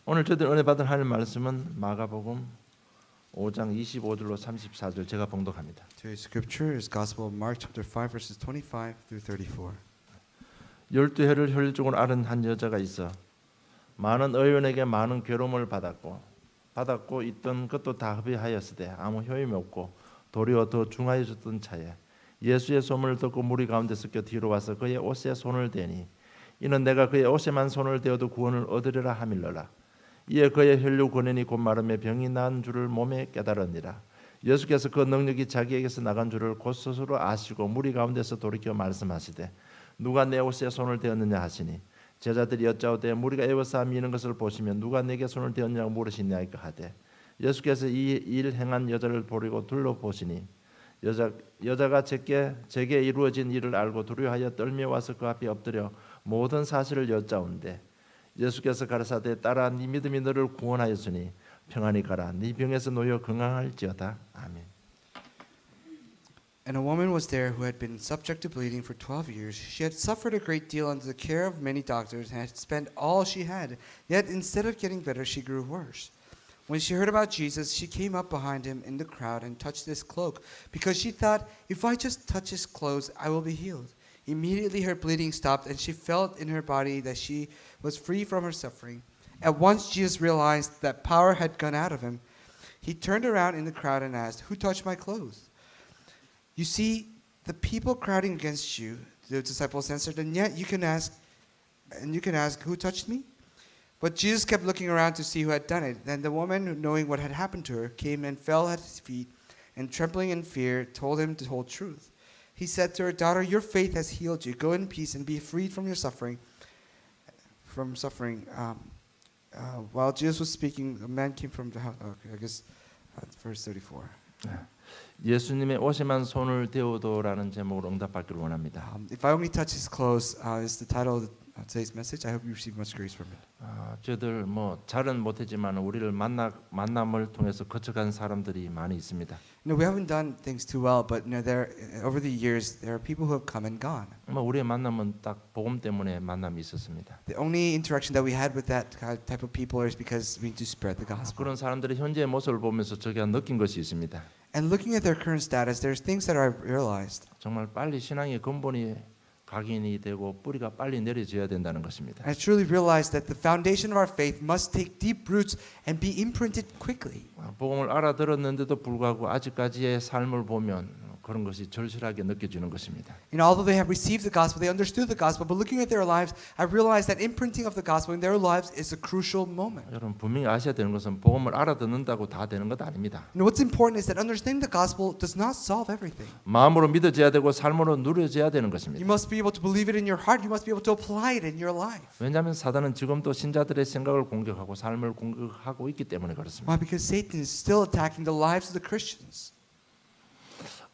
오늘 저들 은혜 받은 하나님 말씀은 마가복음 5장 25절로 34절 제가 봉독합니다. Today's scripture is Gospel of Mark chapter 5 verses 25 through 34. 12해를 혈육적으로 앓은 한 여자가 있어 많은 의원에게 많은 괴로움을 받았고 있던 것도 다 흡입하였으되 아무 효임이 없고 도리어 더 중하여졌던 차에 예수의 소문을 듣고 무리 가운데 섞여 뒤로 와서 그의 옷에 손을 대니 이는 내가 그의 옷에만 손을 대어도 구원을 얻으리라 하밀러라. 이에 그의 혈류 권한이 곧 마름에 병이 난 줄을 몸에 깨달으니라. 예수께서 그 능력이 자기에게서 나간 줄을 곧 스스로 아시고 무리 가운데서 돌이켜 말씀하시되 누가 내 옷에 손을 대었느냐 하시니 제자들이 여짜오되 무리가 애워싸 미는 것을 보시면 누가 내게 손을 대었냐고 물으시냐이까 하되 예수께서 이 일 행한 여자를 보리고 둘러보시니 여자가 제게 이루어진 일을 알고 두려워하여 떨며 와서 그 앞에 엎드려 모든 사실을 여짜온대 예수께서 가라사대 딸아 네 믿음이 너를 구원하였으니 평안히 가라 네 병에서 놓여 건강할지어다. 아멘. And a woman was there who had been subject to bleeding for 12 years. She had suffered a great deal under the care of many doctors and had spent all she had. Yet instead of getting better, she grew worse. When she heard about Jesus, she came up behind him in the crowd and touched his cloak, because she thought, if I just touch his clothes, I will be healed. Immediately her bleeding stopped, and she felt in her body that she was free from her suffering. At once Jesus realized that power had gone out of him. He turned around in the crowd and asked, "Who touched my clothes?" You see the people crowding against you, the disciples answered, and yet you can ask, "Who touched me?" But Jesus kept looking around to see who had done it. Then the woman, knowing what had happened to her, came and fell at his feet, and trembling in fear, told him the whole truth. He said to her, "Daughter, your faith has healed you. Go in peace and be freed from your suffering." While Jesus was speaking, a man came from the house. Okay, I guess verse 34. 예수님의 옷에만 손을 대어도라는 제목으로 응답받기를 원합니다. If I only touch his clothes is the title of today's message. I hope you receive much grace from it. 저들 잘은 못했지만 우리를 만남을 통해서 거쳐간 사람들이 많이 있습니다. We haven't done things too well, but there over the years there are people who have come and gone. 우리의 만남은 딱 복음 때문에 만남이 있었습니다. The only interaction that we had with that type of people is because we need to spread the gospel. 그런 사람들의 현재의 모습을 보면서 제가 느낀 것이 있습니다. And looking at their current status, there's things that I've realized. 정말 빨리 신앙의 근본이 각인이 되고 뿌리가 빨리 내려져야 된다는 것입니다. I truly realized that the foundation of our faith must take deep roots and be imprinted quickly. 복음을 알아들었는데도 불구하고 아직까지의 삶을 보면 그런 것이 절실하게 느껴지는 것입니다. And although they have received the gospel, they understood the gospel, but looking at their lives, I realized that imprinting of the gospel in their lives is a crucial moment. 여러분 분명히 아셔야 되는 것은 복음을 알아듣는다고 다 되는 것 아닙니다. And what's important is that understanding the gospel does not solve everything. 마음으로 믿어져야 되고 삶으로 누려져야 되는 것입니다. You must be able to believe it in your heart. You must be able to apply it in your life. 왜냐하면 사단은 지금도 신자들의 생각을 공격하고 삶을 공격하고 있기 때문에 그렇습니다. Why? Because Satan is still attacking the lives of the Christians.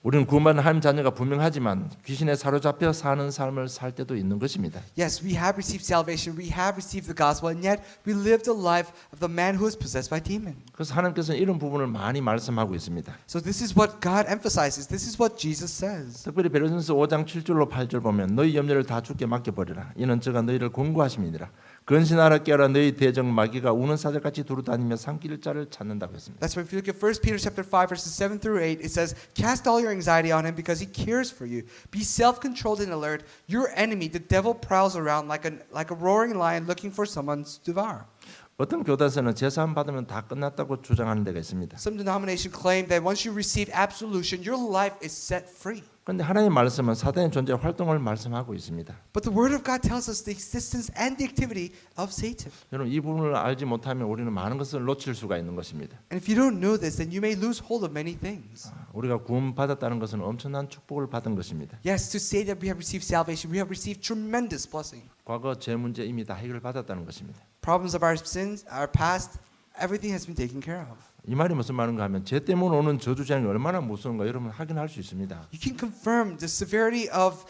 우리는 구원받은 하나님 자녀가 분명하지만 귀신에 사로잡혀 사는 삶을 살 때도 있는 것입니다. Yes, we have received salvation. We have received the gospel, and yet we live the life of the man who is possessed by demon. 그래서 하나님께서는 이런 부분을 많이 말씀하고 있습니다. So this is what God emphasizes. This is what Jesus says. 특별히 베드로전서 5장 7절로 8절 보면 너희 염려를 다 주께 맡겨버리라. 이는 저가 너희를 권고하심이니라. 근신하라 깨어라 너희 대적 마귀가 우는 사자같이 두루다니며 삼킬 자를 찾는다고 했습니다. That's why if you look at 1 Peter chapter 5 verses 7 through 8, it says, "Cast all your anxiety on him because he cares for you. Be self-controlled and alert. Your enemy, the devil, prowls around like a roaring lion looking for someone to devour." 어떤 교단에서는 제사함 받으면 다 끝났다고 주장하는 데가 있습니다. Some denominations claim that once you receive absolution, your life is set free. 그런데 하나님의 말씀은 사단의 존재 활동을 말씀하고 있습니다. But the Word of God tells us the existence and the activity of Satan. 여러분 이 부분을 알지 못하면 우리는 많은 것을 놓칠 수가 있는 것입니다. And if you don't know this, then you may lose hold of many things. 우리가 구원받았다는 것은 엄청난 축복을 받은 것입니다. Yes, to say that we have received salvation, we have received tremendous blessing. 과거 제 문제 이미 다 해결받았다는 것입니다. Problems of our sins, our past, everything has been taken care of. 이 말이 무슨 말인가 하면 죄 때문에 오는 저주장이 얼마나 무서운가 여러분 확인할 수 있습니다. You can confirm the severity of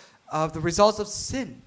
the results of sin.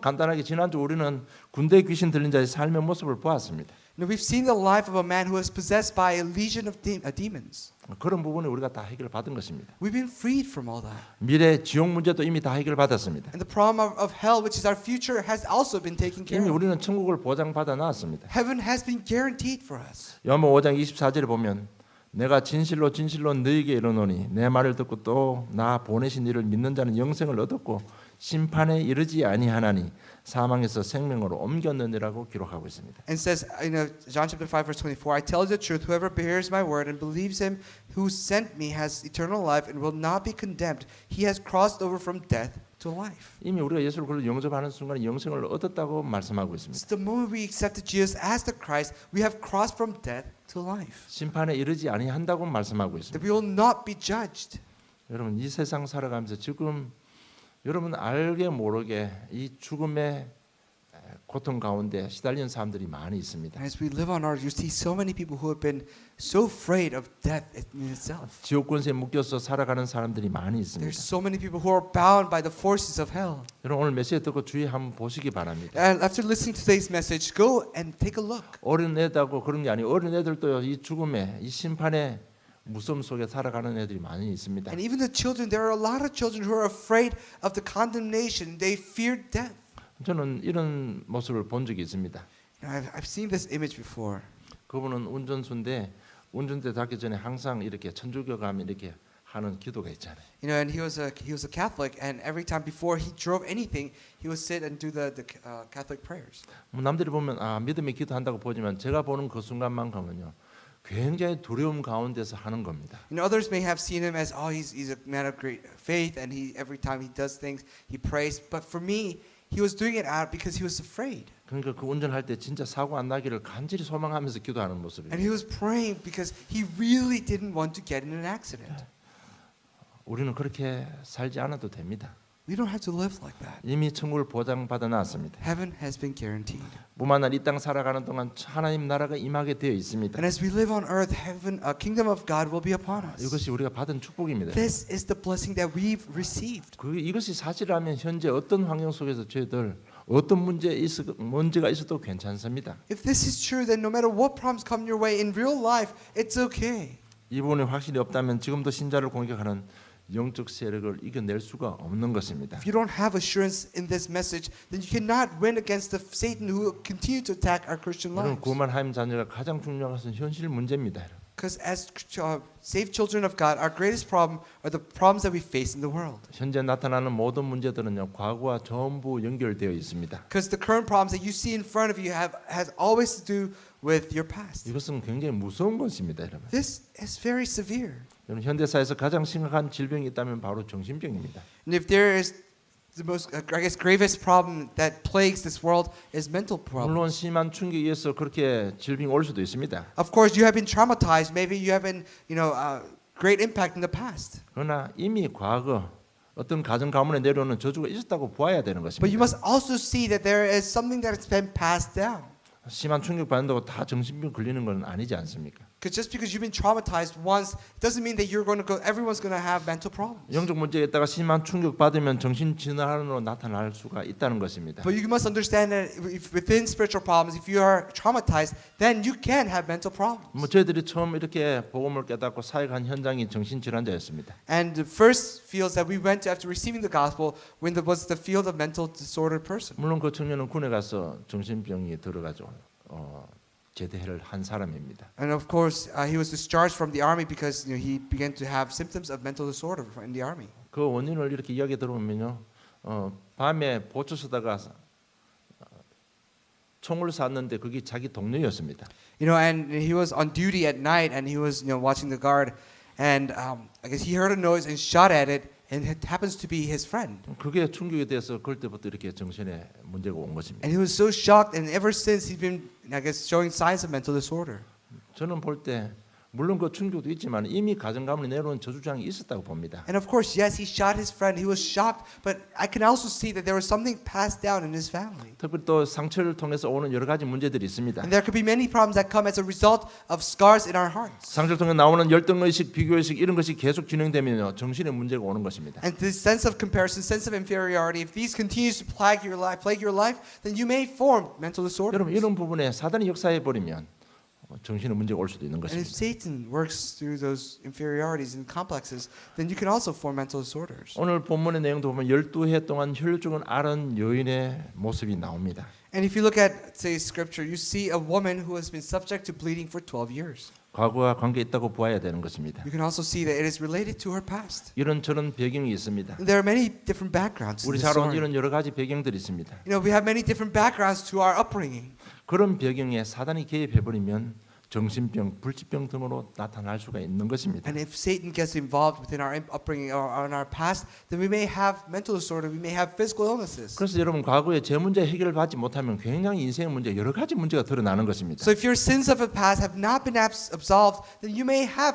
간단하게 지난주 우리는 군대 귀신 들린 자의 삶의 모습을 보았습니다. Now we've seen the life of a man who is possessed by a legion of demons. 그런 부분을 우리가 다 해결받은 것입니다. We've been freed from all that. 미래 지옥 문제도 이미 다 해결받았습니다. And the problem of hell, which is our future, has also been taken care 이미 of. 우리는 천국을 보장받아 놨습니다. Heaven has been guaranteed for us. 요한복음 5장 24절에 보면 내가 진실로 진실로 너희에게 이르노니 내 말을 듣고 또 나 보내신 이를 믿는 자는 영생을 얻었고 심판에 이르지 아니하나니 사망에서 생명으로 옮겼느니라고 기록하고 있습니다. And says in John chapter 5 verse 24, I tell you the truth, whoever bears my word and believes him who sent me has eternal life and will not be condemned. He has crossed over from death to life. 이미 우리가 예수를 그리스도 영접하는 순간 영생을 얻었다고 말씀하고 있습니다. So the moment we accepted Jesus as the Christ, we have crossed from death to life. 심판에 이르지 아니한다고 말씀하고 That 있습니다. we will not be judged. 여러분 이 세상 살아가면서 지금 여러분 알게 모르게 이 죽음의 고통 가운데 시달리는 사람들이 많이 있습니다. And as we live on earth, you see so many people who have been so afraid of death in itself. 지옥 권세에 묶여서 살아가는 사람들이 많이 있습니다. There's so many people who are bound by the forces of hell. 여러분 오늘 메시지 듣고 주의 한번 보시기 바랍니다. And after listening to today's message, go and take a look. 어린 애들하고 그런 게 아니고 어린 애들도 이 죽음의 이 심판의 무서움 속에 살아가는 애들이 많이 있습니다. And even the children, there are a lot of children who are afraid of the condemnation. They fear death. 저는 이런 모습을 본 적이 있습니다. I've seen this image before. 그분은 운전수인데 운전대 닿기 전에 항상 이렇게 천주교 가면 이렇게 하는 기도가 있잖아요. You know, and he was a Catholic, and every time before he drove anything, he would sit and do the Catholic prayers. 뭐 남들이 보면 아 믿음의 기도한다고 보지만 제가 보는 그 순간만큼은요 굉장히 두려움 가운데서 하는 겁니다. You know, others may have seen him as, oh, he's a man of great faith, and he every time he does things, he prays. But for me, he was doing it out because he was afraid. 그러니까 그 운전할 때 진짜 사고 안 나기를 간절히 소망하면서 기도하는 모습이에요. And he was praying because he really didn't want to get in an accident. 우리는 그렇게 살지 않아도 됩니다. We don't have to live like that. 이미 천국을 보장받아 놨습니다. Heaven has been guaranteed. 뿐만 아니라 이 땅 살아가는 동안 하나님 나라가 임하게 되어 있습니다. And as we live on earth, heaven, a kingdom of God will be upon us. 이것이 우리가 받은 축복입니다. This is the blessing that we've received. 이것이 사실이라면 현재 어떤 환경 속에서 저희들 어떤 문제가 있어도 괜찮습니다. If this is true, then no matter what problems come your way in real life, it's okay. 이 부분이 확실히 없다면 지금도 신자를 공격하는 영적 세력을 이겨낼 수가 없는 것입니다. If you don't have assurance in this message, then you cannot win against the Satan who will continue to attack our Christian 여러분 lives. 구원한 하나님 자녀가 가장 중요한 것은 현실 문제입니다. Because as saved children of God, our greatest problem are the problems that we face in the world. 현재 나타나는 모든 문제들은요 과거와 전부 연결되어 있습니다. Because the current problems that you see in front of you has always to do with your past. 이것은 굉장히 무서운 것입니다, 여러분. This is very severe. 여러분 현대사에서 가장 심각한 질병이 있다면 바로 정신병입니다. And if there is the most, I guess, gravest problem that plagues this world is mental problems. 물론 심한 충격에 의해서 그렇게 질병이 올 수도 있습니다. Of course, you have been traumatized. Maybe you have been, great impact in the past. 그러나 이미 과거 어떤 가정 가문에 내려오는 저주가 있었다고 보아야 되는 But you 것입니다. must also see that there is something that has been passed down. 심한 충격 받는다고 다 정신병 걸리는 건 아니지 않습니까? Because just because you've been traumatized once, it doesn't mean that everyone's going to have mental problems. 영적 문제에 있다가 심한 충격 받으면 정신 질환으로 나타날 수가 있다는 것입니다. But you must understand that if within spiritual problems, if you are traumatized, then you can have mental problems. 뭐 저희들이 처음 이렇게 복음을 깨닫고 사역한 현장이 정신 질환자였습니다. And the first fields that we went to after receiving the gospel was the field of mental disordered person. 물론 그 청년은 군에 가서 정신병이 들어가지고 제대를 한 사람입니다. And of course, he was discharged from the army because he began to have symptoms of mental disorder in the army. 그 원인을 이렇게 이야기 들어보면요, 밤에 보초 서다가 총을 쐈는데 그게 자기 동료였습니다. And he was on duty at night, and he was watching the guard, and I guess he heard a noise and shot at it, and it happens to be his friend. 그게 충격이 돼서 그럴 때부터 이렇게 정신에 문제가 온 것입니다. And he was so shocked, and ever since he's been, I guess, showing signs of mental disorder. 저는 볼 때 물론 그 충격도 있지만 이미 가정 가문에 내려온 저주장이 있었다고 봅니다. And of course, yes, he shot his friend. He was shocked, but I can also see that there was something passed down in his family. 특히 또 상처를 통해서 오는 여러 가지 문제들이 있습니다. And there could be many problems that come as a result of scars in our hearts. 상처를 통해 나오는 열등의식, 비교의식 이런 것이 계속 진행되면요 정신에 문제가 오는 것입니다. And this sense of comparison, sense of inferiority, if these continues to plague your life, then you may form mental disorder. 여러분 이런 부분에 사단이 역사해 버리면 정신의 문제가 올 수도 있는 And if 것입니다. Satan works through those inferiorities and complexes, then you can also form mental disorders. 오늘 본문의 내용도 보면 12해 동안 혈육을 앓은 여인의 모습이 나옵니다. And if you look at today's scripture, you see a woman who has been subject to bleeding for 12 years. 과거와 관계 있다고 보아야 되는 것입니다. You can also see that it is related to her past. 이런저런 배경이 있습니다. And there are many different backgrounds to 우리 this 살아온 story. 이런 여러 가지 배경들이 있습니다. You know, we have many different backgrounds to our upbringing. 그런 배경에 사단이 개입해버리면 정신병, 불치병 등으로 나타날 수가 있는 것입니다. And if Satan gets involved within our upbringing or in our past, then we may have mental disorder, we may have physical illnesses. 그래서 여러분 과거에 제 문제 해결을 받지 못하면 굉장히 인생의 문제 여러 가지 문제가 드러나는 것입니다. So if your sins of the past have not been absolved, then you may have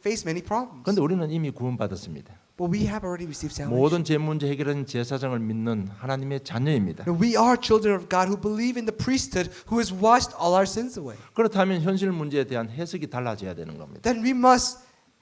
face many problems. 그런데 우리는 이미 구원받았습니다. But we have already received salvation. 모든 제 문제 해결은 제사장을 믿는 하나님의 자녀입니다. And we are children of God who believe in the priesthood who has washed all our sins away. 그렇다면 현실 문제에 대한 해석이 달라져야 되는 겁니다. Then we must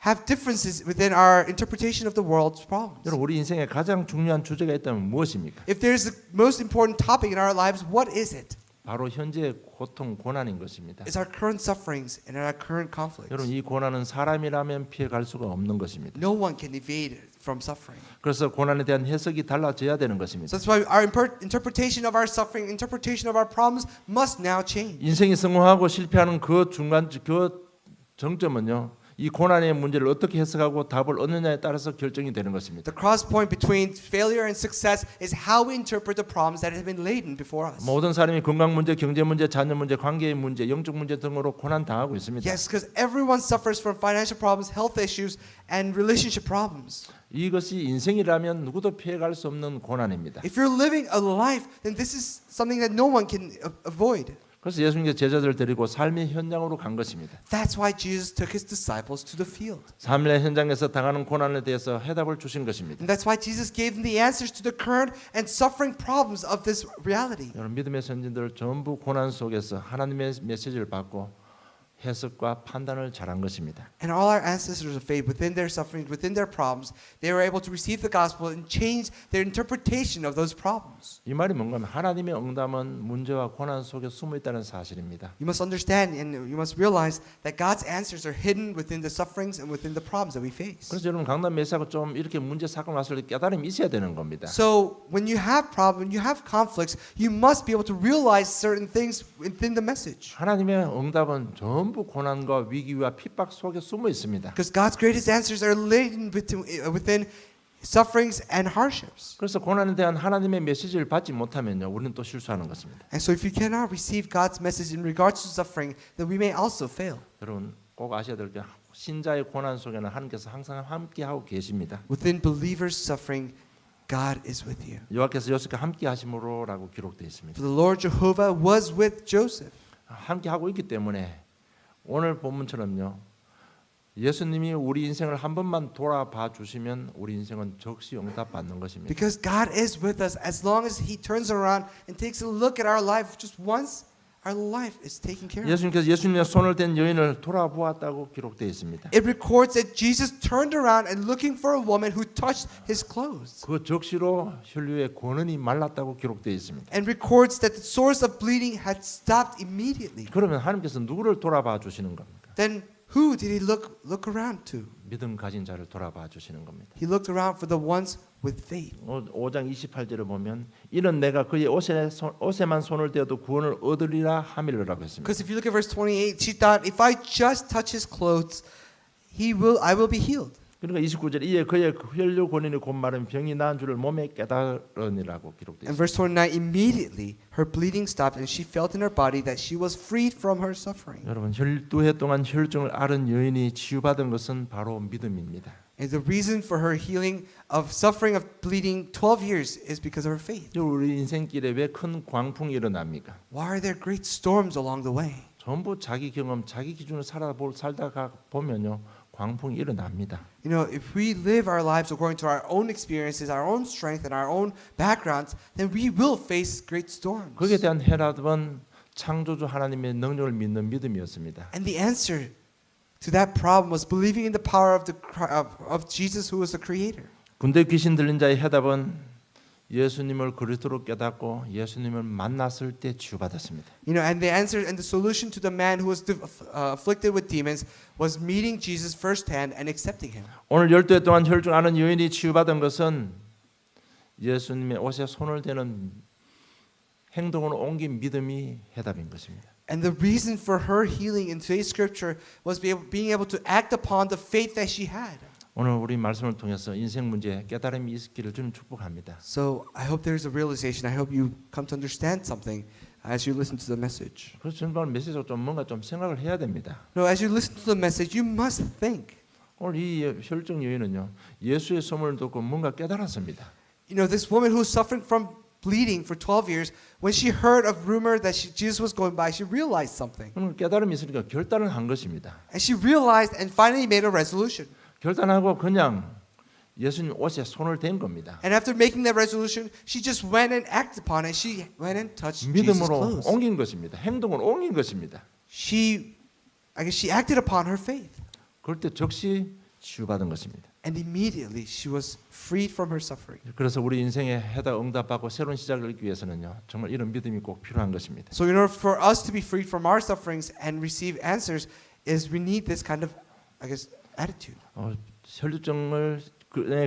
have differences within our interpretation of the world's problems. 여러분 우리 인생에 가장 중요한 주제가 있다면 무엇입니까? If there is the most important topic in our lives, what is it? 바로 현재의 고통, 고난인 것입니다. It's our current sufferings and our current conflicts. 여러분 이 고난은 사람이라면 피해갈 수가 없는 것입니다. No one can evade from suffering. 그래서 고난에 대한 해석이 달라져야 되는 것입니다. So that's why our interpretation of our suffering, interpretation of our problems must now change. 인생이 성공하고 실패하는 그 중간 그 정점은요. 이 고난의 문제를 어떻게 해석하고 답을 얻느냐에 따라서 결정이 되는 것입니다. The cross point between failure and success is how we interpret the problems that have been laden before us. 모든 사람이 건강 문제, 경제 문제, 자녀 문제, 관계의 문제, 영적 문제 등으로 고난 당하고 있습니다. Yes, because everyone suffers from financial problems, health issues, and relationship problems. 이것이 인생이라면 누구도 피해갈 수 없는 고난입니다. If you're living a life, then this is something that no one can avoid. 그래서 예수님께서 제자들 데리고 삶의 현장으로 간 것입니다. That's why Jesus took his disciples to the field. 삶의 현장에서 당하는 고난에 대해서 해답을 주신 것입니다. And that's why Jesus gave them the answers to the current and suffering problems of this reality. 여러분 믿음의 선진들 전부 고난 속에서 하나님의 메시지를 받고 해석과 판단을 잘한 것입니다. And all our ancestors of faith, within their sufferings, within their problems, they were able to receive the gospel and change their interpretation of those problems. 이 말이 뭔가 하면 하나님의 응답은 문제와 고난 속에 숨어 있다는 사실입니다. You must understand and you must realize that God's answers are hidden within the sufferings and within the problems that we face. 그래서 여러분 강단 메시아가 좀 이렇게 문제 사건 왔을 때 깨달음이 있어야 되는 겁니다. So when you have problems, when you have conflicts, you must be able to realize certain things within the message. 하나님의 응답은 전부 고난과 위기와 핍박 속에 숨어 있습니다. Because God's greatest answers are laden within sufferings and hardships. 그래서 고난에 대한 하나님의 메시지를 받지 못하면요, 우리는 또 실수하는 것입니다. And so if you cannot receive God's message in regards to suffering, then we may also fail. 여러분 꼭 아셔야 될 게 신자의 고난 속에는 하나님께서 항상 함께 하고 계십니다. Within believers' suffering, God is with you. 여호와께서 요셉과 함께 하심으로라고 기록되어 있습니다. For the Lord Jehovah was with Joseph. 함께 하고 있기 때문에 오늘 본문처럼요. 예수님이 우리 인생을 한 번만 돌아봐 주시면 우리 인생은 적시 응답 받는 것입니다. Because God is with us as long as He turns around and takes a look at our life just once, our life is taken care of. 예수님께서 예수님의 손을 댄 여인을 돌아보았다고 기록되어 있습니다. It records that Jesus turned around and looking for a woman who touched His clothes. 그 적시로 혈류의 권원이 말랐다고 기록되어 있습니다. And records that the source of bleeding had stopped immediately. 그러면 하나님께서 누구를 돌아봐 주시는 겁니까? Then who did He look around to? 믿음 가진 자를 돌아봐 주시는 겁니다. He looked around for the ones with faith. 5장 28절을 보면 이는 내가 그의 옷에만 손을 대어도 구원을 얻으리라 함이라고 했습니다. Because if you look at verse 28, she thought, if I just touch His clothes, I will be healed. 그러니까 29절 이에 그의 혈류 권인이 곧 마른 병이 나은 줄을 몸에 깨달으니라고 기록되어 And 있습니다. verse 29, immediately her bleeding stopped and she felt in her body that she was freed from her suffering. 여러분 12해 동안 혈증을 앓은 여인이 치유받은 것은 바로 믿음입니다. And the reason for her healing of suffering of bleeding 12 years is because of her faith. 우리 인생길에 왜 큰 광풍이 일어납니까? Why are there great storms along the way? 전부 자기 경험, 자기 기준으로 살다가 보면요 광풍이 일어납니다. You know, if we live our lives according to our own experiences, our own strength, and our own backgrounds, then we will face great storms. 거기에 대한 해답은 창조주 하나님의 능력을 믿는 믿음이었습니다. And the answer to that problem was believing in the power of Jesus, who was the Creator. 군대 귀신 들린 자의 해답은 예수님을 그리스도로 깨닫고 예수님을 만났을 때 치유받았습니다. And the answer and the solution to the man who was afflicted with demons was meeting Jesus firsthand and accepting him. 오늘 12해 동안 혈중 앓는 여인이 치유받은 것은 예수님의 옷에 손을 대는 행동으로 옮긴 믿음이 해답인 것입니다. And the reason for her healing in today's scripture was being able to act upon the faith that she had. 오늘 우리 말씀을 통해서 인생 문제에 깨달음이 있기를 주님 축복합니다. So I hope there's a realization. I hope you come to understand something as you listen to the message. 그래서 저는 메시지로 좀 뭔가 좀 생각을 해야 됩니다. No, as you listen to the message, you must think. 오늘 이 혈중 여인은요 예수의 소문을 듣고 뭔가 깨달았습니다. This woman who was suffering from bleeding for 12 years, when she heard of rumor that Jesus was going by, she realized something. 오늘 깨달음이 있으니까 결단을 한 것입니다. And she realized and finally made a resolution. 결단하고 그냥 예수님 옷에 손을 댄 겁니다. And after making that resolution, she just went and acted upon it. She went and touched Jesus' 믿음으로 clothes. 옮긴 것입니다. 행동을 옮긴 것입니다. She acted upon her faith. 그럴 때 즉시 치유받은 것입니다. And immediately she was freed from her suffering. 그래서 우리 인생에 해답 응답받고 새로운 시작을 하기 위해서는요 정말 이런 믿음이 꼭 필요한 것입니다. So in order for us to be freed from our sufferings and receive answers, is we need this kind of, attitude. 혈류증을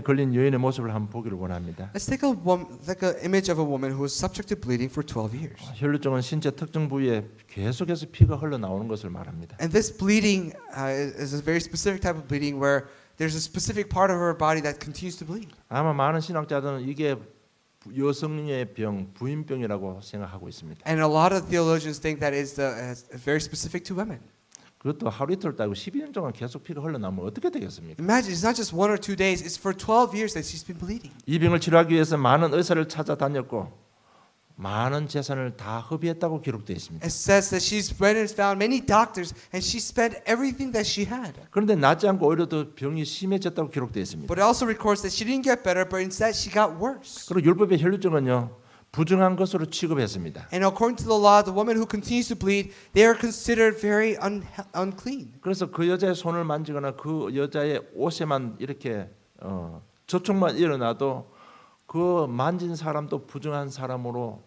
걸린 여인의 모습을 한번 보기를 원합니다. Let's take an image of a woman who was subject to bleeding for 12 years. 혈류증은 신체 특정 부위에 계속해서 피가 흘러나오는 것을 말합니다. And this bleeding is a very specific type of bleeding where there's a specific part of her body that continues to bleed. 아마 많은 신학자들은 이게 여성의 병, 부인병이라고 생각하고 있습니다. And a lot of theologians think that is very specific to women. 그것도 하루 이틀 따고 12년 동안 계속 피가 흘러나오면 어떻게 되겠습니까? Imagine it's not just 1 or 2 days; it's for 12 years that she's been bleeding. 이 병을 치료하기 위해서 많은 의사를 찾아다녔고 많은 재산을 다 허비했다고 기록되어 있습니다. It says that she's went and found many doctors, and she spent everything that she had. 그런데 낫지 않고 오히려 더 병이 심해졌다고 기록되어 있습니다. But it also records that she didn't get better, but instead she got worse. 그리고 율법의 혈류증은요 부정한 것으로 취급했습니다. And according to the law, the woman who continues to bleed, they are considered very unclean. 그래서 그 여자의 손을 만지거나 그 여자의 옷에만 이렇게 접촉만 일어나도 그 만진 사람도 부정한 사람으로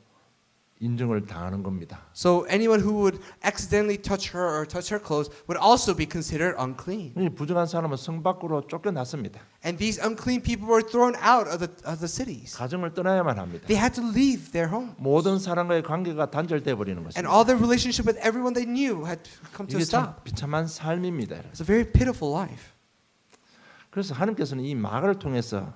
인정을 당하는 겁니다. So anyone who would accidentally touch her or touch her clothes would also be considered unclean. 이 부정한 사람은 성 밖으로 쫓겨났습니다. And these unclean people were thrown out of the cities. 가정을 떠나야만 합니다. They had to leave their home. 모든 사람과의 관계가 단절돼 버리는 And 것입니다. all their relationship with everyone they knew had come to a 이게 참 stop. 비참한 삶입니다. It's a very pitiful life. 그래서 하나님께서는 이 마가를 통해서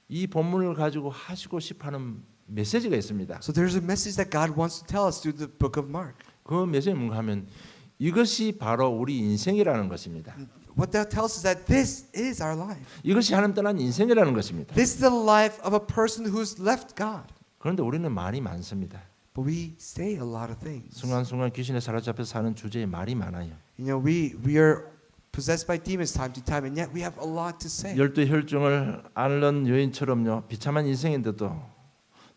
이 본문을 가지고 하시고 싶어하는 메시지가 있습니다. So there's a message that God wants to tell us through the book of Mark. 그 메시지는 뭔가 하면 이것이 바로 우리 인생이라는 것입니다. What that tells us that this is our life. 이것이 하나님 떠난 인생이라는 것입니다. This is the life of a person who's left God. 그런데 우리는 말이 많습니다. But we say a lot of things. 순간순간 귀신에 사로잡혀 사는 주제에 말이 많아요. We are possessed by demons time to time, and yet we have a lot to say. 열두 혈중을 앓는 여인처럼요 비참한 인생인데도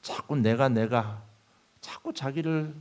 자꾸 내가 자꾸 자기를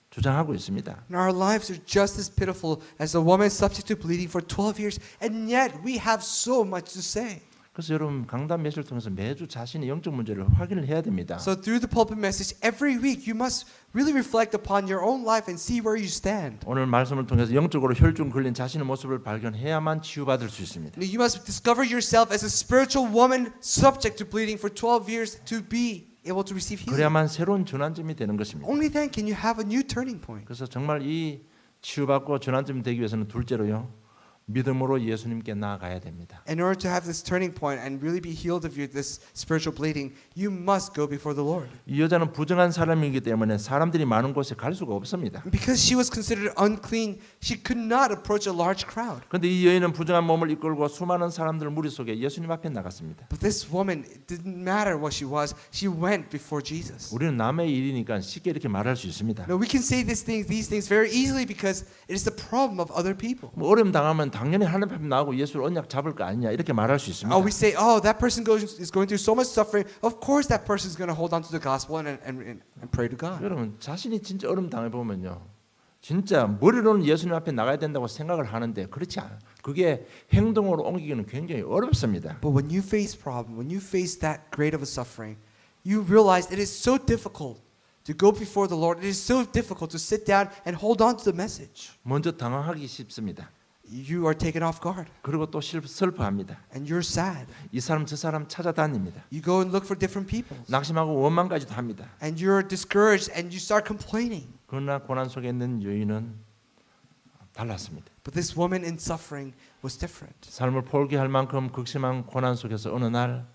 주장하고 있습니다. And our lives are just as pitiful as the woman subject to bleeding for 12 years, and yet we have so much to say. 그래서 여러분 강단 메시지를 통해서 매주 자신의 영적 문제를 확인을 해야 됩니다. So through the pulpit message, every week you must really reflect upon your own life and see where you stand. 오늘 말씀을 통해서 영적으로 혈중 걸린 자신의 모습을 발견해야만 치유받을 수 있습니다. You must discover yourself as a spiritual woman subject to bleeding for 12 years to be able to receive healing. 그래야만 새로운 전환점이 되는 것입니다. Only then can you have a new turning point. 그래서 정말 이 치유받고 전환점이 되기 위해서는 둘째로요. 믿음으로 예수님께 나아가야 됩니다. In order to have this turning point and really be healed of this spiritual bleeding, you must go before the Lord. 이 여자는 부정한 사람이기 때문에 사람들이 많은 곳에 갈 수가 없습니다. Because she was considered unclean, she could not approach a large crowd. 그런데 이 여인은 부정한 몸을 이끌고 수많은 사람들 무리 속에 예수님 앞에 나갔습니다. But this woman, it didn't matter what she was, she went before Jesus. 우리는 남의 일이니까 쉽게 이렇게 말할 수 있습니다. Now we can say these things very easily because it is the problem of other people. 뭐 어려움 당하면 당연히 하나님 앞에 나오고 예수를 언약 잡을 거 아니냐 이렇게 말할 수 있습니다. We say, that person is going through so much suffering. Of course, that person is going to hold on to the gospel and pray to God. 여러분 자신이 진짜 어려움 당해 보면요, 진짜 머리로는 예수님 앞에 나가야 된다고 생각을 하는데 그렇지 않아. 그게 행동으로 옮기기는 굉장히 어렵습니다. But when you face problem, when you face that great of a suffering, you realize it is so difficult to go before the Lord. It is so difficult to sit down and hold on to the message. 먼저 당황하기 쉽습니다. You are taken off guard 그리고 또 슬퍼합니다. and you're sad. 이 사람 저 사람 찾아다닙니다. You go and look for different people 낙심하고 원망까지도 합니다. and you're discouraged and you start complaining. 그러나 고난 속에 있는 여인은 달랐습니다. But this woman in suffering was different. 삶을 포기할 만큼 극심한 고난 속에서 어느 날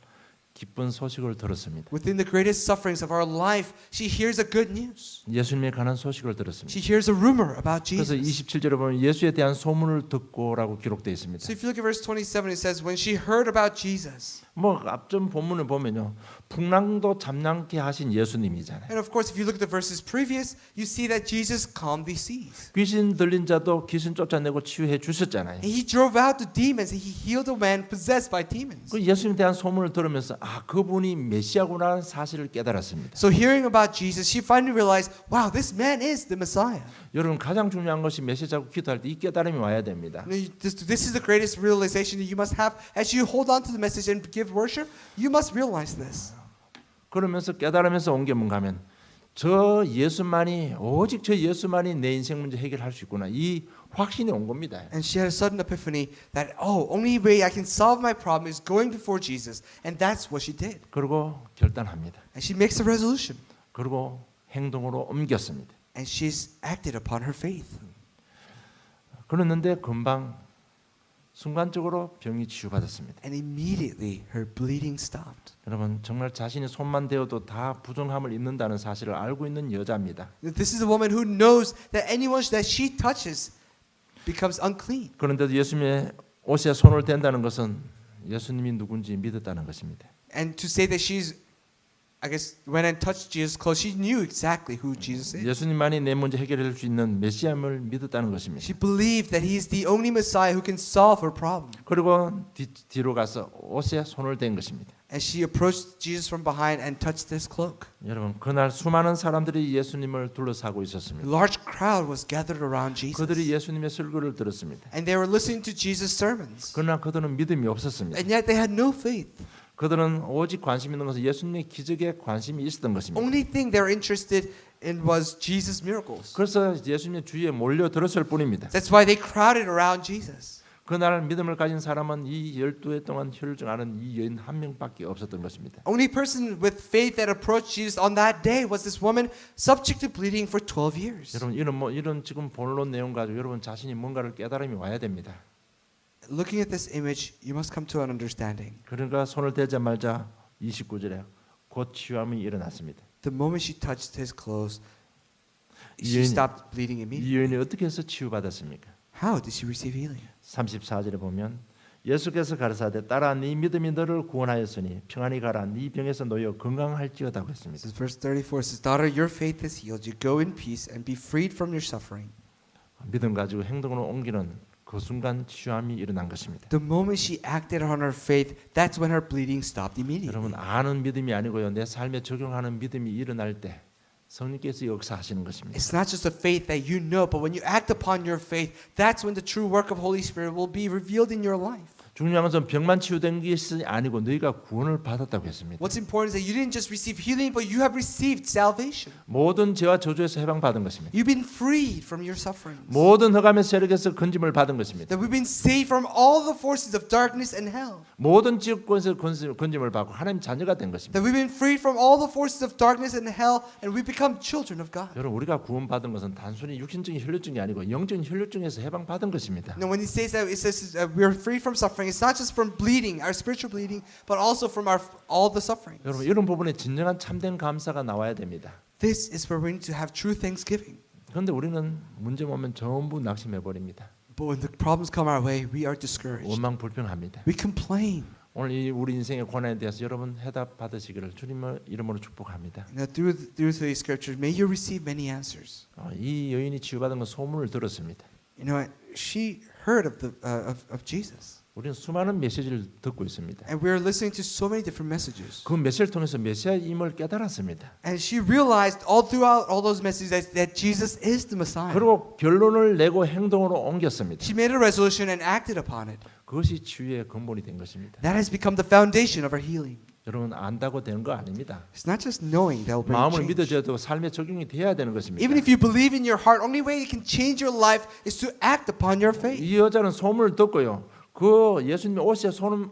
기쁜 소식을 들었습니다. Within the greatest sufferings of our life, she hears a good news. 예수님에 관한 소식을 들었습니다. She hears a rumor about 그래서 Jesus. 27절에 보면 예수에 대한 소문을 듣고라고 기록되어 있습니다. So if you look at verse 27, it says, when she heard about Jesus. 뭐 앞전 본문을 보면요, 풍랑도 잠잠케 하신 예수님이잖아요. And of course, if you look at the verses previous, you see that Jesus calmed these seas. 귀신 들린 자도 귀신 쫓아내고 치유해 주셨잖아요. And he drove out the demons. And he healed a man possessed by demons. 그 예수님에 대한 소문을 들으면서 아, 그분이 메시아구나 사실을 깨달았습니다. So hearing about Jesus, she finally realized, wow, this man is the Messiah. 여러분 가장 중요한 것이 메시지하고 기도할 때 이 깨달음이 와야 됩니다. This is the greatest realization that you must have as you hold on to the message and give worship. You must realize this. 그러면서 깨달으면서 온 게 뭔가 하면 오직 저 예수만이 내 인생 문제 해결할 수 있구나. 이 확신이 온 겁니다. And she had a sudden epiphany that, oh, only way I can solve my problem is going before Jesus. And that's what she did. 그리고 결단합니다. And she makes a resolution. 그리고 행동으로 옮겼습니다. And she's acted upon her faith. 그랬는데 금방 순간적으로 병이 치유받았습니다. And immediately her bleeding stopped. 여러분 정말 자신이 손만 대어도 다 부정함을 입는다는 사실을 알고 있는 여자입니다. This is a woman who knows that anyone that she touches becomes unclean. 그런데도 예수님의 옷에 손을 댄다는 것은 예수님이 누군지 믿었다는 것입니다. And to say that she's, I guess, went and touched Jesus' clothes, she knew exactly who Jesus is. 예수님만이 내 문제 해결할 수 있는 메시아임을 믿었다는 것입니다. She believed that he is the only Messiah who can solve her problem. 그리고 뒤로 가서 옷에 손을 댄 것입니다. And she approached Jesus from behind and touched his cloak. 여러분 그날 수많은 사람들이 예수님을 둘러싸고 A 있었습니다. large crowd was gathered around Jesus. 그들이 예수님의 설교를 들었습니다. And they were listening to Jesus' sermons. 그러나 그들은 믿음이 없었습니다. And yet they had no faith. 그들은 오직 관심 있는 것은 예수님의 기적에 관심이 있었던 것입니다. Only thing they were interested in was Jesus' miracles. 그래서 예수님의 주위에 몰려들었을 뿐입니다. That's why they crowded around Jesus. 그날 믿음을 가진 사람은 이 12해 동안 혈증하는 이 여인 한 명밖에 없었던 것입니다. Only person with faith that approached Jesus on that day was this woman subject to bleeding for 12 years. 여러분 이런 지금 본론 내용 가지고 여러분 자신이 뭔가를 깨달음이 와야 됩니다. Looking at this image, you must come to an understanding. 그러니까 손을 대자마자 29절에 곧 치유함이 일어났습니다. The moment she touched his clothes, 이 she 여인- stopped bleeding immediately. 이 여인이 어떻게 해서 치유받았습니까? How did she receive healing? 34절에 보면 예수께서 가르사대 딸아 네 믿음이 너를 구원하였으니 평안히 가라 네 병에서 놓여 건강할지어다고 했습니다. This is verse 34 says, Daughter, your faith has healed you. Go in peace and be freed from your suffering. 믿음 가지고 행동으로 옮기는 그 순간 치유함이 일어난 것입니다. The moment she acted on her faith, that's when her bleeding stopped immediately. 여러분 아는 믿음이 아니고요. 내 삶에 적용하는 믿음이 일어날 때 성령께서 역사하시는 것입니다. It's not just a faith that you know, but when you act upon your faith, that's when the true work of Holy Spirit will be revealed in your life. 중요한 것은 병만 치유된 것이 아니고 너희가 구원을 받았다고 했습니다. What's important is that you didn't just receive healing, but you have received salvation. 모든 죄와 저주에서 해방받은 것입니다. You've been freed from your sufferings. 모든 흑암의 세력에서 건짐을 받은 것입니다. That we've been saved from all the forces of darkness and hell. 모든 지옥권에서 건짐을 받고 하나님 자녀가 된 것입니다. That we've been freed from all the forces of darkness and hell, and we become children of God. 여러분 우리가 구원받은 것은 단순히 육신적인 혈류증이 아니고 영적인 혈류증에서 해방받은 것입니다. Now, when he says that, it says we're free from suffering. It's not just from bleeding, our spiritual bleeding, but also from all the sufferings. 여러분 이런 부분에 진정한 참된 감사가 나와야 됩니다. This is where we need to have true thanksgiving. 그런데 우리는 문제 오면 전부 낙심해 버립니다. But when the problems come our way, we are discouraged. 원망 불평합니다. We complain. 오늘 이 우리 인생의 고난에 대해서 여러분 해답 받으시기를 주님의 이름으로 축복합니다. Now, through the scriptures, may you receive many answers. 이 여인이 치유받은 건 소문을 들었습니다. You know, she heard of of Jesus, 우리는 수많은 메시지를 듣고 있습니다. and we are listening to so many different messages. 그 메시지를 통해서 메시아임을 깨달았습니다. And she realized all throughout all those messages that Jesus is the Messiah. 그리고 결론을 내고 행동으로 옮겼습니다. She made a resolution and acted upon it. 그것이 치유의 근본이 된 것입니다. That has become the foundation of her healing. 여러분 안다고 되는 거 아닙니다. It's not just knowing that will bring 마음을 change. 믿어져도 삶에 적용이 돼야 되는 것입니다. Even if you believe in your heart, only way you can change your life is to act upon your faith. 이 여자는 소문을 듣고요. 그 예수님의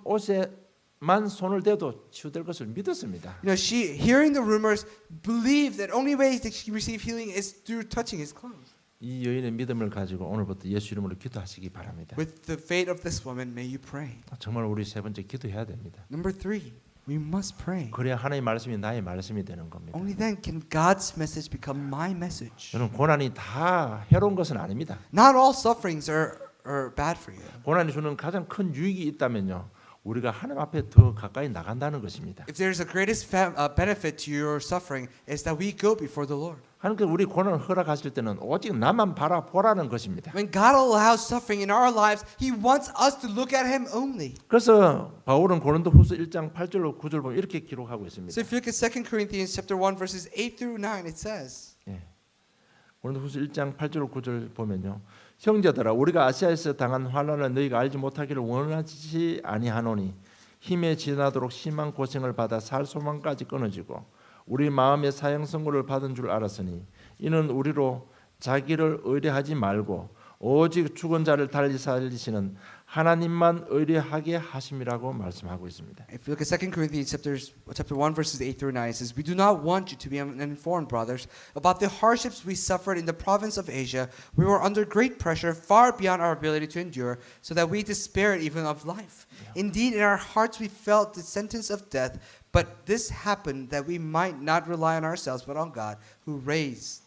옷에만 손을 대도 치유될 것을 믿었습니다. You know, she hearing the rumors believed that only way that she can receive healing is through touching his clothes. 이 여인의 믿음을 가지고 오늘부터 예수 이름으로 기도하시기 바랍니다. With the faith of this woman, may you pray. 정말 우리 세 번째 기도해야 됩니다. Number 3, we must pray. 그래야 하나님의 말씀이 나의 말씀이 되는 겁니다. Only then can God's message become my message. 여러분 고난이 다 해로운 것은 아닙니다. Not all sufferings are bad for you. 고난이 주는 가장 큰 유익이 있다면요. 우리가 하나님 앞에 더 가까이 나간다는 것입니다. If there's a greatest benefit to your suffering, is that we go before the Lord. 하나님께서 우리 고난을 허락하실 때는 오직 나만 바라보라는 것입니다. When God allows suffering in our lives, He wants us to look at Him only. 그래서 바울은 고린도후서 1장 8절로 9절 보면 이렇게 기록하고 있습니다. So if you look at 2 Corinthians chapter 1 verses 8 through 9, it says, 고린도후서 1장 8절 9절 보면요. 형제들아 우리가 아시아에서 당한 환난을 너희가 알지 못하기를 원하지 아니하노니 힘에 지나도록 심한 고생을 받아 살 소망까지 끊어지고 우리 마음의 사형 선고를 받은 줄 알았으니 이는 우리로 자기를 의뢰하지 말고 오직 죽은 자를 달리 살리시는 하나님만 의뢰하게 하심이라고 말씀하고 있습니다. if you look at 2 Corinthians chapter 1 verses 8 through 9, it says, We do not want you to be uninformed, brothers, about the hardships we suffered in the province of Asia. We were under great pressure, far beyond our ability to endure, so that we despaired even of life. Indeed, in our hearts we felt the sentence of death, but this happened that we might not rely on ourselves, but on God, who raises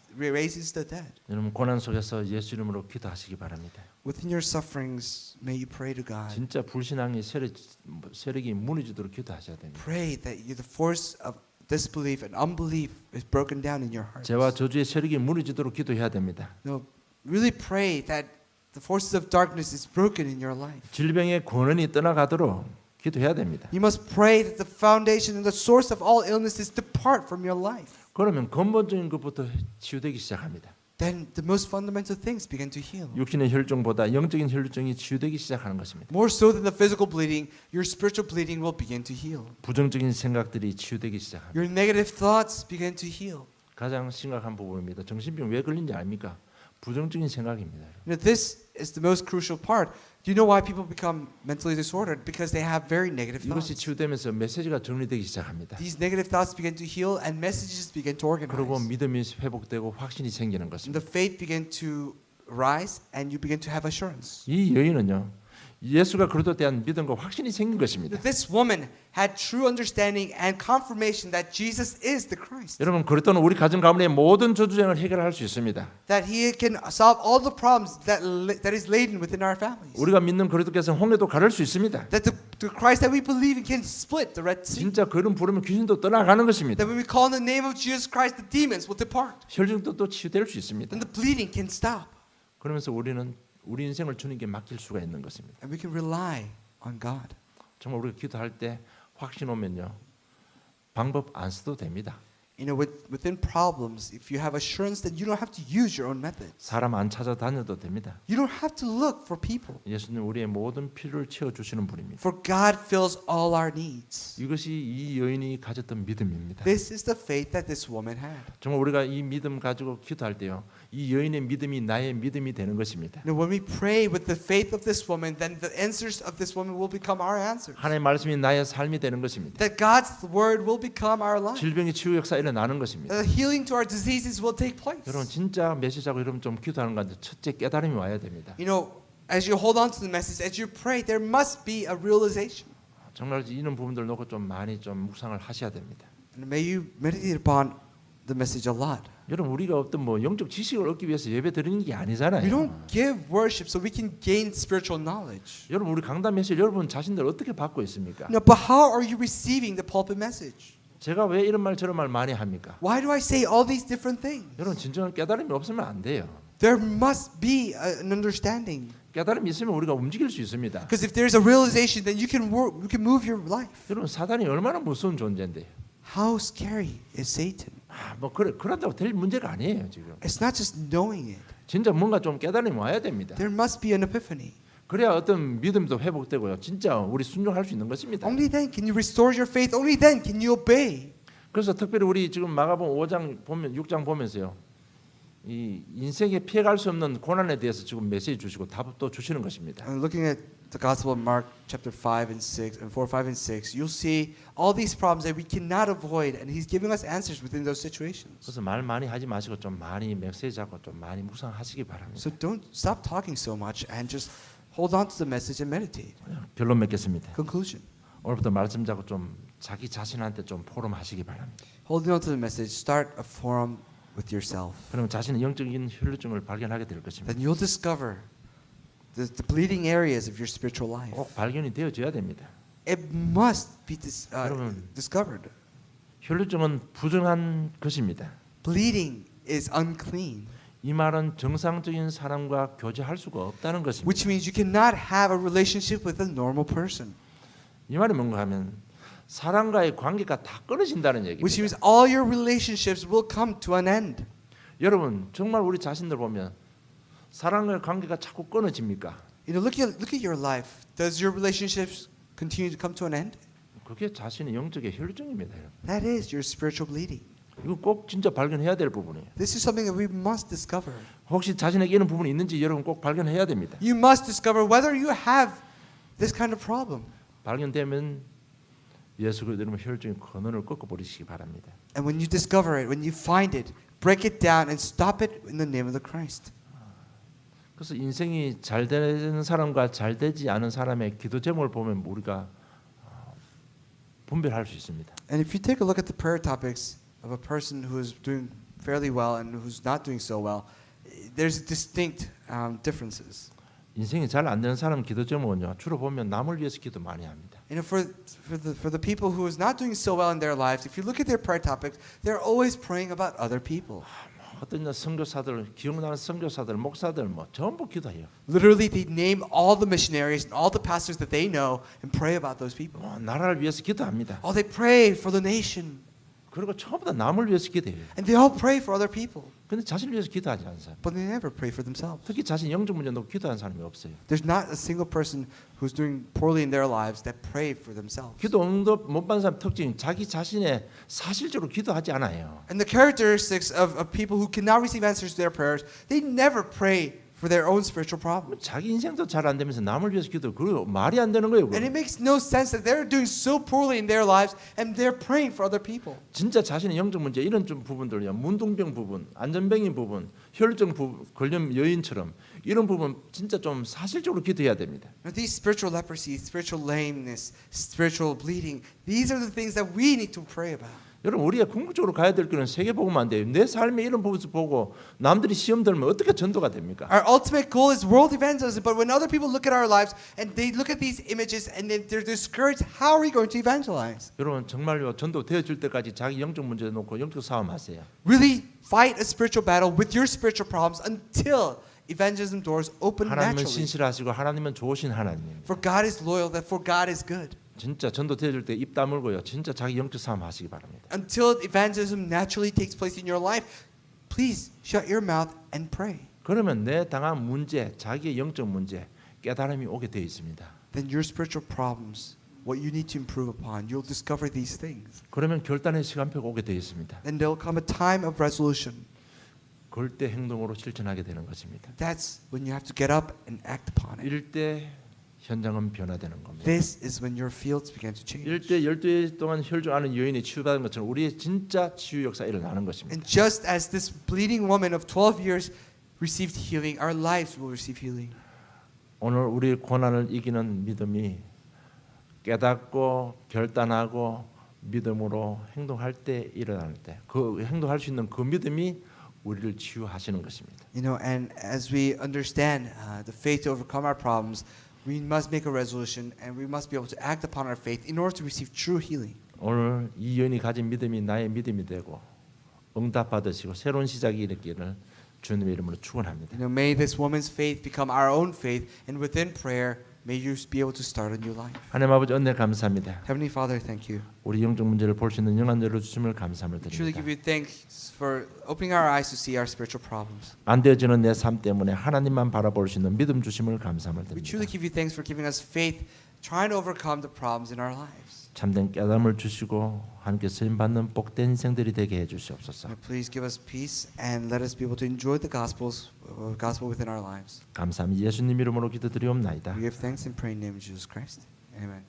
the dead. 여러분 고난 속에서 예수 이름으로 기도하시기 바랍니다. Within your sufferings, may you pray to God. 진짜 불신앙의 세력이 무너지도록 기도하셔야 됩니다. Pray that the force of disbelief and unbelief is broken down in your heart. 죄와 저주의 세력이 무너지도록 기도해야 됩니다. No, really pray that the forces of darkness is broken in your life. 질병의 권원이 떠나가도록 기도해야 됩니다. You must pray that the foundation and the source of all illnesses depart from your life. 그러면 근본적인 것부터 치유되기 시작합니다. Then the most fundamental things begin to heal. 육신의 혈증보다 영적인 혈증이 치유되기 시작하는 것입니다. More so than the physical bleeding, your spiritual bleeding will begin to heal. 부정적인 생각들이 치유되기 시작합니다. Your negative thoughts begin to heal. 가장 심각한 부분입니다. 정신병 왜 걸린지 압니까? 부정적인 생각입니다. You know, this is the most crucial part. Do you know why people become mentally disordered? Because they have very negative 이것이 thoughts. 치유되면서 메시지가 정리되기 시작합니다. These negative thoughts begin to heal and messages begin to 그리고 organize. 믿음이 회복되고 확신이 생기는 And 것입니다. the faith begin to rise and you begin to have assurance. 이 여인은요. 예수가 그리스도에 대한 믿음과 확신이 생긴 것입니다. This woman had true understanding and confirmation that Jesus is the Christ. 여러분 그리스도는 우리 가정 가문의 모든 저주쟁을 해결할 수 있습니다. That He can solve all the problems that is laden within our families. 우리가 믿는 그리스도께서는 홍해도 가를 수 있습니다. That the Christ that we believe in can split the Red Sea. 진짜 그름 부르면 귀신도 떠나가는 것입니다. That when we call in the name of Jesus Christ, the demons will depart. 혈증도 또 치유될 수 있습니다. And the bleeding can stop. 그러면서 우리는 우리 인생을 주님께 맡길 수가 있는 것입니다. And we can rely on God. 정말 우리가 기도할 때 확신 오면요. 방법 안 써도 됩니다. You know, within problems, if you have assurance, then you don't have to use your own methods. 사람 안 찾아다녀도 됩니다. You don't have to look for people. 예수님 우리의 모든 필요를 채워주시는 분입니다. For God fills all our needs. 이것이 이 여인이 가졌던 믿음입니다. This is the faith that this woman had. 정말 우리가 이 믿음 가지고 기도할 때요. 이 여인의 믿음이 나의 믿음이 되는 것입니다. Now, when we pray with the faith of this woman, then the answers of this woman will become our answers. 하나님의 말씀이 나의 삶이 되는 것입니다. That God's word will become our life. 질병의 치유 역사 일어나는 것입니다. The healing to our diseases will take place. 여러분 진짜 메시지하고 여러분 좀 기도하는 건데 첫째 깨달음이 와야 됩니다. You know, as you hold on to the message, as you pray, there must be a realization. 정말 이런 부분들 놓고 좀 많이 좀 묵상을 하셔야 됩니다. And may you meditate upon the message a lot. 여러분 우리가 어떤 뭐 영적 지식을 얻기 위해서 예배 드리는 게 아니잖아요. We don't give worship so we can gain spiritual knowledge. 여러분 우리 강단 메시지 여러분 자신들 어떻게 받고 있습니까? No, but how are you receiving the pulpit message? 제가 왜 이런 말 저런 말 많이 합니까? Why do I say all these different things? 여러분 진정한 깨달음이 없으면 안 돼요. There must be an understanding. 깨달음이 있으면 우리가 움직일 수 있습니다. Because if there is a realization, then you can work, you can move your life. 여러분 사단이 얼마나 무서운 존재인데요. How scary is Satan? 뭐 그런다고 될 문제가 아니에요 지금. It's not just knowing it. 진짜 뭔가 좀 깨달음이 와야 됩니다. There must be an epiphany. 그래야 어떤 믿음도 회복되고요. 진짜 우리 순종할 수 있는 것입니다. Only then can you restore your faith. Only then can you obey. 그래서 특별히 우리 지금 마가복음 5장 보면 6장 보면서요. 이 인생에 피해갈 수 없는 고난에 대해서 지금 메시지 주시고 답도 주시는 것입니다. And looking at the Gospel of Mark, chapter 5 and 6, and 4, 5, and 6, you'll see all these problems that we cannot avoid, and He's giving us answers within those situations. 그래서 말 많이 하지 마시고 좀 많이 메시지 잡고 좀 많이 묵상하시기 바랍니다. So don't stop talking so much and just hold on to the message and meditate. 결론 맺겠습니다. Conclusion. 오늘부터 말씀 잡고 좀 자기 자신한테 좀 포럼하시기 바랍니다. Holding on to the message, start a forum with yourself. 그러면 자신의 영적인 혈루증을 발견하게 될 것입니다. Then you'll discover the bleeding areas of your spiritual life. 꼭 발견이 되어져야 됩니다. It must be 여러분, discovered. 혈루증은 부정한 것입니다. Bleeding is unclean, 이 말은 정상적인 사람과 교제할 수가 없다는 것입니다. which means you cannot have a relationship with a normal person. 이 말이 뭔가 하면 사람과의 관계가 다 끊어진다는 Which 얘기입니다. means all your relationships will come to an end. 여러분 정말 우리 자신들 보면 사람과의 관계가 자꾸 끊어집니까? You know, look at your life. Does your relationships continue to come to an end? 그게 자신의 영적의 혈루증입니다. 여러분. That is your spiritual bleeding. 이거 꼭 진짜 발견해야 될 부분이에요. This is something that we must discover. 혹시 자신에게 이런 부분이 있는지 여러분 꼭 발견해야 됩니다. You must discover whether you have this kind of problem. 발견되면 예수 그리스도의 혈루증의 근원을 꺾어버리시기 바랍니다. And when you discover it, when you find it, break it down and stop it in the name of the Christ. 그래서 인생이 잘 되는 사람과 잘 되지 않은 사람의 기도 제목을 보면 우리가 분별할 수 있습니다. And if you take a look at the prayer topics of a person who is doing fairly well and who's not doing so well, there's distinct differences. 인생이 잘 안 되는 사람 기도 제목은요. 주로 보면 남을 위해서 기도 많이 합니다. You know, for the people who is not doing so well in their lives, if you look at their prayer topics, they're always praying about other people. 어떤 선교사들, 기억나는 선교사들, 목사들 뭐 전부 기도해요. Literally, they name all the missionaries and all the pastors that they know and pray about those people. 나라를 위해서 기도합니다. Oh, they pray for the nation. 그리고 전부 다 남을 위해서 기도해요. And they all pray for other people. 근데 자신을 위해서 기도하지 않는 사람. But they never pray for themselves. 특히 자신 영적 문제 놓고 기도하는 사람이 없어요. There's not a single person who's doing poorly in their lives that pray for themselves. 기도 응답 못 받는 사람 특징 자기 자신의 사실적으로 기도하지 않아요. And the characteristics of people who cannot receive answers to their prayers, they never pray for their own spiritual problems. 자기 인생도 잘 안 되면서 남을 위해서 기도 그거 말이 안 되는 거예요. And it 그거. makes no sense that they're doing so poorly in their lives and they're praying for other people. 진짜 자신의 영적 문제 이런 좀 부분들요. 문둥병 부분, 안전병인 부분, 혈증 부분, 걸림 여인처럼 이런 부분 진짜 좀 사실적으로 기도해야 됩니다. Now, these spiritual leprosy, spiritual lameness, spiritual bleeding, these are the things that we need to pray about. 여러분 우리가 궁극적으로 가야 될 길은 세계 복음 안 돼요. 내 삶에 이런 부분을 보고 남들이 시험 들면 어떻게 전도가 됩니까? Our ultimate goal is world evangelism, but when other people look at our lives and they look at these images and then they're discouraged, how are we going to evangelize? 여러분 정말요 전도 되어질 때까지 자기 영적 문제 놓고 영적 싸움하세요. Really fight a spiritual battle with your spiritual problems until evangelism doors open 하나님은 naturally. 신실하시고 하나님은 좋으신 하나님. For God is loyal, that for God is good. 진짜 전도 되어질 때 입 다물고요. 진짜 자기 영적 싸움 하시기 바랍니다. Until evangelism naturally takes place in your life, please shut your mouth and pray. 그러면 내 당한 문제, 자기의 영적 문제 깨달음이 오게 되어 있습니다. Then your spiritual problems, what you need to improve upon, you'll discover these things. 그러면 결단의 시간표가 오게 되어 있습니다. Then there'll come a time of resolution. 그럴 때 행동으로 실천하게 되는 것입니다. That's when you have to get up and act upon it. 이럴 때 현장은 변화되는 겁니다. This is when your fields begin to change. 이럴 때 12일 동안 혈증하는 여인이 치유받은 것처럼 우리의 진짜 치유 역사가 일어나는 것입니다. And just as this bleeding woman of 12 years received healing, our lives will receive healing. 오늘 우리 고난을 이기는 믿음이 깨닫고 결단하고 믿음으로 행동할 때 일어날 때 그 행동할 수 있는 그 믿음이 우리를 치유하시는 것입니다. You know, and as we understand the faith to overcome our problems, we must make a resolution and we must be able to act upon our faith in order to receive true healing. 오늘 이 여인이 가진 믿음이 나의 믿음이 되고 응답 받으시고 새로운 시작이 일으키기를 주님의 이름으로 축원합니다. You know, may this woman's faith become our own faith, and within prayer, May you be able to start a new life. 하나님 아버지 은혜 감사합니다. Heavenly Father, thank you. 우리 영적 문제를 볼 수 있는 영안들을 주심을 감사함을 We truly 드립니다. give you thanks for opening our eyes to see our spiritual problems. 안 되어지는 내 삶 때문에 하나님만 바라볼 수 있는 믿음 주심을 감사함을 We 드립니다. truly give you thanks for giving us faith, trying to overcome the problems in our lives. 참된 깨달음을 주시고 함께 쓰임 받는 복된 인생들이 되게 해 주시옵소서. Please give us peace and let us be able to enjoy the gospel within our lives. 감사합니다. 예수님 이름으로 기도드리옵나이다. We give thanks and pray in the name of Jesus Christ. Amen.